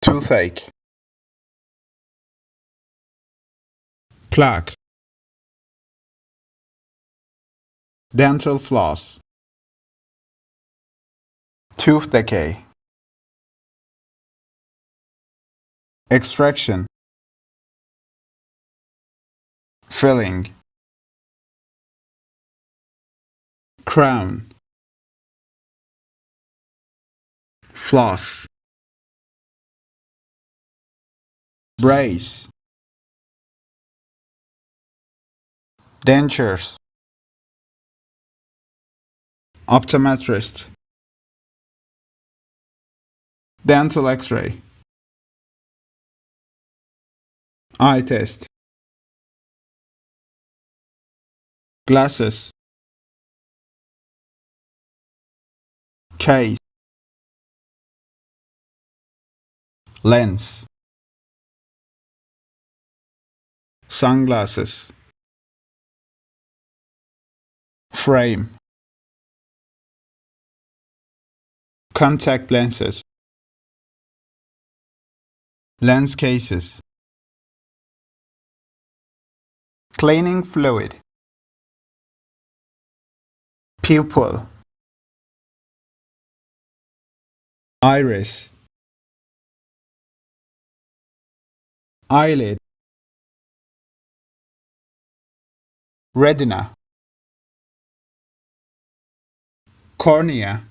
toothache, plaque, dental floss, tooth decay, extraction, filling, crown, floss, brace, dentures, optometrist, dental x-ray, eye test, glasses, case, lens, sunglasses, frame, contact lenses, lens cases, cleaning fluid, pupil, iris, eyelid, retina, cornea,